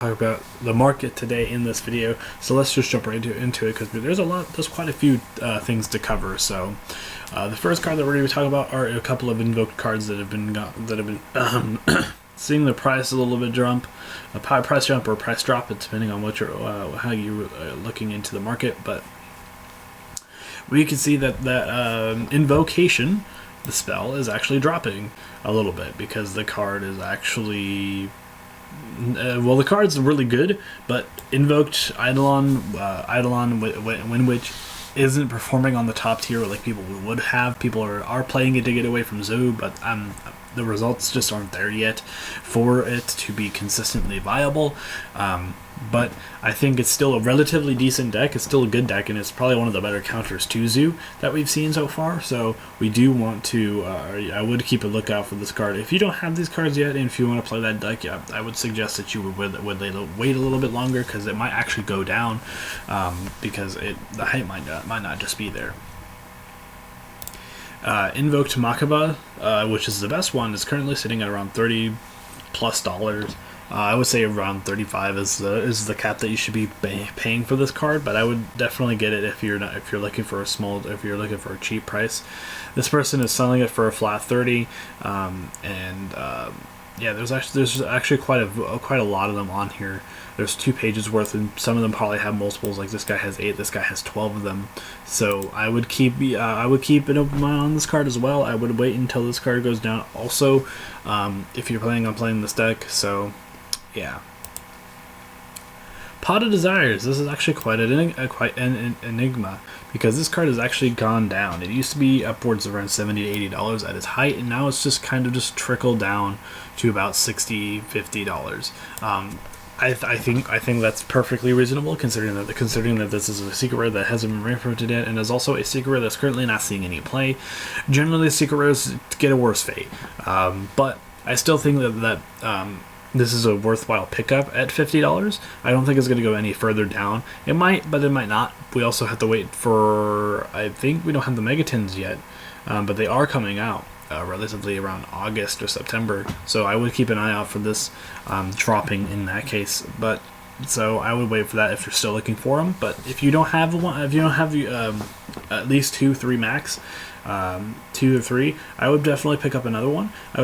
talk about the market today in this video, so let's just jump right into it because there's quite a few things to cover. So the first card that we're going to be talking about are a couple of invoked cards that have been seeing the price a little bit jump, a price jump or price drop, depending on what you're how you're looking into the market. But we can see that Invocation, the spell, is actually dropping a little bit because the card is actually well, the card's really good, but invoked Eidolon Winwich isn't performing on the top tier like people would have. People are playing it to get away from Zoo, but the results just aren't there yet for it to be consistently viable. But I think it's still a relatively decent deck. It's still a good deck, and it's probably one of the better counters to Zoo that we've seen so far. So we do want to, I would keep a lookout for this card. If you don't have these cards yet, and if you want to play that deck, yeah, I would suggest that you would wait a little bit longer, because it might actually go down, because the hype might not just be there. Invoked Makaba, which is the best one, is currently sitting at around $30+. I would say around 35 is the cap that you should be paying for this card, but I would definitely get it if you're looking for a cheap price. This person is selling it for a flat 30, yeah, there's actually quite a lot of them on here. There's 2 pages worth, and some of them probably have multiples. Like this guy has 8, this guy has 12 of them. So I would keep an open mind on this card as well. I would wait until this card goes down. Also, if you're planning on playing this deck, so yeah. Pot of Desires. This is actually quite an enigma, because this card has actually gone down. It used to be upwards of around $70 to $80 at its height, and now it's just kind of just trickled down to about $60, $50. I think that's perfectly reasonable, considering that this is a secret rare that hasn't been reprinted yet, and is also a secret rare that's currently not seeing any play. Generally, secret rares get a worse fate, but I still think that this is a worthwhile pickup at $50. I don't think it's going to go any further down. It might, but it might not. We also have to wait for, I think we don't have the Megatins yet, but they are coming out relatively around August or September. So I would keep an eye out for this dropping in that case. But so I would wait for that if you're still looking for them. But if you don't have one, if you don't have at least 2, 3 max, 2 or 3, I would definitely pick up another one. I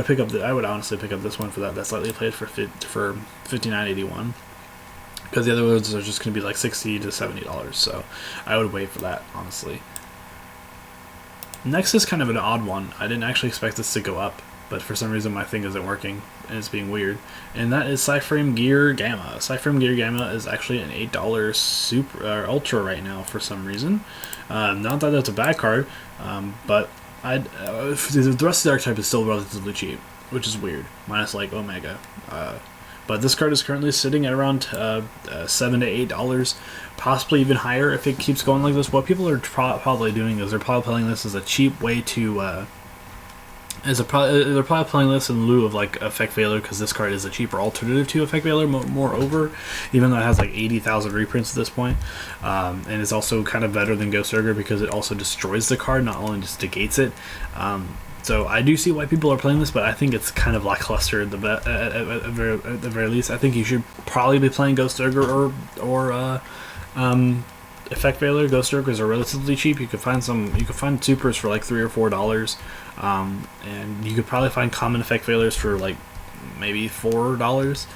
would honestly pick up this one for that slightly played for $59.81, because the other ones are just going to be like $60 to $70. So I would wait for that, honestly. Next is kind of an odd one. I didn't actually expect this to go up, but for some reason my thing isn't working and it's being weird. And that is PSY-Framegear Gamma. PSY-Framegear Gamma is actually an $8 super ultra right now for some reason. Not that that's a bad card, but the rest of the archetype is still relatively cheap, which is weird. Minus like Omega. But this card is currently sitting at around $7 to $8, possibly even higher if it keeps going like this. What people are probably doing is they're probably playing this as a cheap way to they're probably playing this in lieu of like Effect Veiler, because this card is a cheaper alternative to Effect Veiler. Moreover, even though it has like 80,000 reprints at this point, and it's also kind of better than Ghost Ogre because it also destroys the card, not only just negates it. So I do see why people are playing this, but I think it's kind of lackluster at the very least. I think you should probably be playing Ghost Ogre or Effect Veiler. Ghost Ogres are relatively cheap. You can find supers for like $3 or $4, and you could probably find common Effect Veilers for like maybe $4.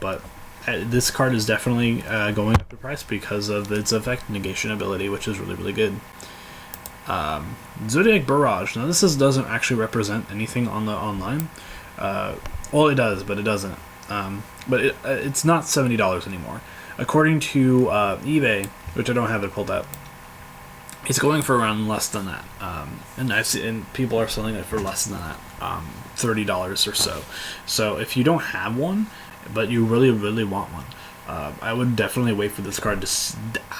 But this card is definitely going up in price because of its effect negation ability, which is really, really good. Zoodiac Barrage. Now this doesn't actually represent anything on the online. Well, it does, but it doesn't. But it's not $70 anymore. According to eBay, which I don't have it pulled up, it's going for around less than that. And people are selling it for less than that, $30 or so. So if you don't have one, but you really, really want one, I would definitely wait for this card to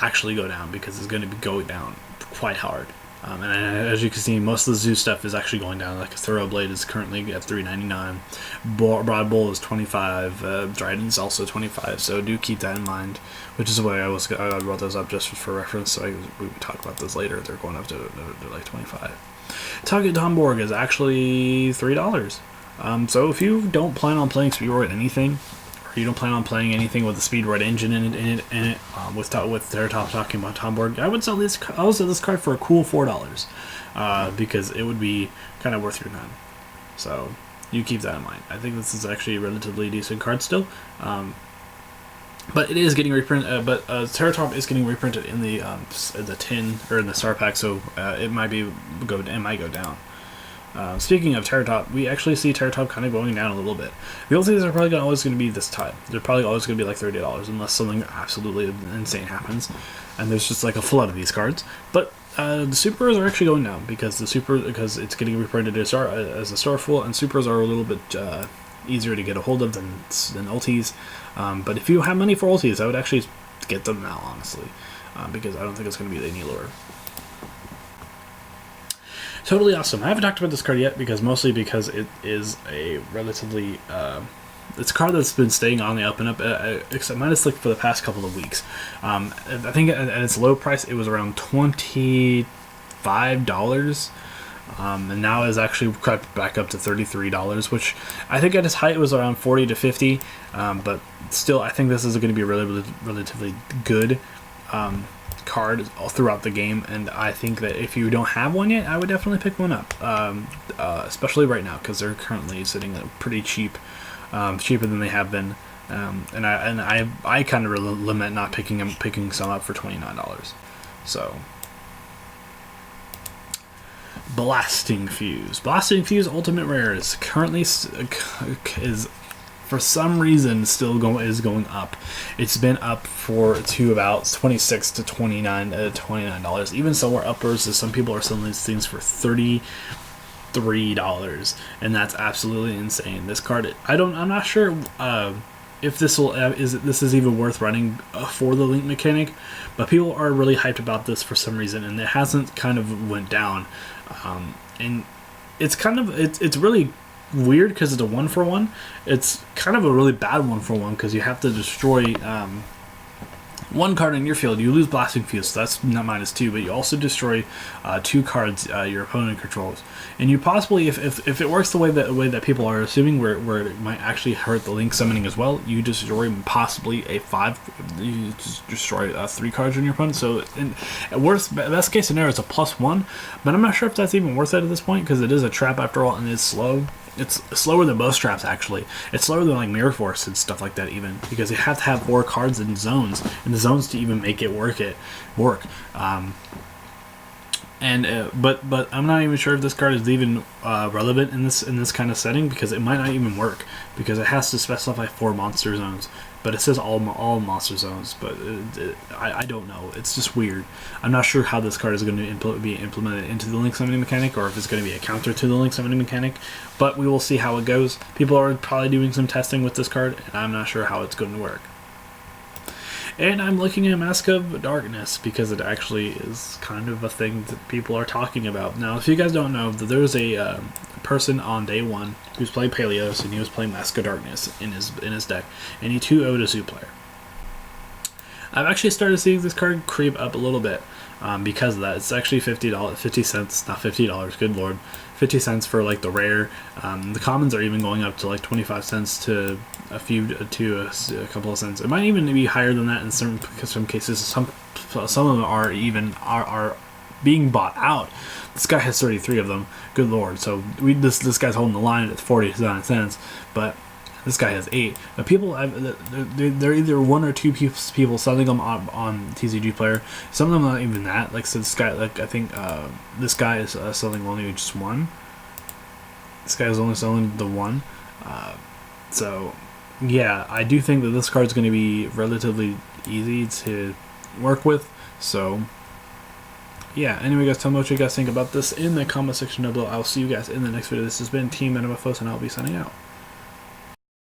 actually go down, because it's going to be going down quite hard. And as you can see, most of the Zoo stuff is actually going down. Like a Thoroughblade is currently at $3.99, Broad Bull is $25, Dryden's also $25. So do keep that in mind, which is why I brought those up just for reference. So we would talk about those later. They're going up to like $25. Target Tomborg is actually $3. So if you don't plan on playing Speedroid anything, you don't plan on playing anything with the Speedroid engine in it, with Terratop talking about Tom Board, I would sell this card for a cool $4, because it would be kind of worth your time. So you keep that in mind. I think this is actually a relatively decent card still. But it is getting reprinted. Terratop is getting reprinted in the tin or in the star pack, so it might go down. Speaking of Terratop, we actually see Terratop kind of going down a little bit. The only things are probably always going to be this time. They're probably always going to be like $30 unless something absolutely insane happens, and there's just like a flood of these cards. But the supers are actually going down because it's getting reprinted as a star full, and supers are a little bit easier to get a hold of than ultis. But if you have money for ultis, I would actually get them now, honestly, because I don't think it's going to be any lower. Totally awesome. I haven't talked about this card yet mostly because it is a relatively it's a card that's been staying on the up and up, except minus like for the past couple of weeks. I think at its low price it was around $25, and now is actually crept back up to $33, which I think at its height was around $40 to $50. But still, I think this is going to be a relatively good card all throughout the game, and I think that if you don't have one yet, I would definitely pick one up, especially right now because they're currently sitting at pretty cheap, cheaper than they have been, and I kind of lament not picking some up for $29. So Blasting Fuse Ultimate Rare is currently for some reason still going up. It's been up to about $26 to $29. Even somewhere upwards, as some people are selling these things for $33, and that's absolutely insane. This card, I'm not sure if this is even worth running for the link mechanic, but people are really hyped about this for some reason, and it hasn't kind of went down, and it's really weird because it's a 1-for-1. It's kind of a really bad 1-for-1 because you have to destroy one card in your field. You lose Blasting Fuse, so that's not -2, but you also destroy 2 cards your opponent controls. And you possibly, if it works the way that people are assuming, where it might actually hurt the link summoning as well, you destroy possibly you destroy 3 cards on your opponent. So best case scenario, it's a +1, but I'm not sure if that's even worth it at this point because it is a trap after all, and it's slow. It's slower than most traps, actually. It's slower than like Mirror Force and stuff like that, even because you have to have 4 cards in zones, and the zones to even make it work. But I'm not even sure if this card is even relevant in this kind of setting, because it might not even work because it has to specify 4 monster zones. But it says all monster zones, but I don't know. It's just weird. I'm not sure how this card is going to be implemented into the link summoning mechanic, or if it's going to be a counter to the link summoning mechanic. But we will see how it goes. People are probably doing some testing with this card, and I'm not sure how it's going to work. And I'm looking at Mask of Darkness because it actually is kind of a thing that people are talking about. Now, if you guys don't know, there was a person on day 1 who's playing Paleos, and he was playing Mask of Darkness in his deck, and he 2-0'd a Zoo player. I've actually started seeing this card creep up a little bit because of that. It's actually $50, 50 cents, not $50. Good lord, 50 cents for like the rare. The commons are even going up to like 25 cents to a couple of cents. It might even be higher than that in some cases. Some of them are being bought out. This guy has 33 of them. Good lord. So this guy's holding the line at 49 cents, but this guy has 8. The people, they're either 1 or 2 people selling them on TCG Player. Some of them not even that. Like, so this guy, like, I think this guy is selling only just 1. This guy is only selling the 1. So yeah, I do think that this card is going to be relatively easy to work with. So yeah, anyway guys, tell me what you guys think about this in the comment section down below. I'll see you guys in the next video. This has been Team Metamorphose, and I'll be signing out.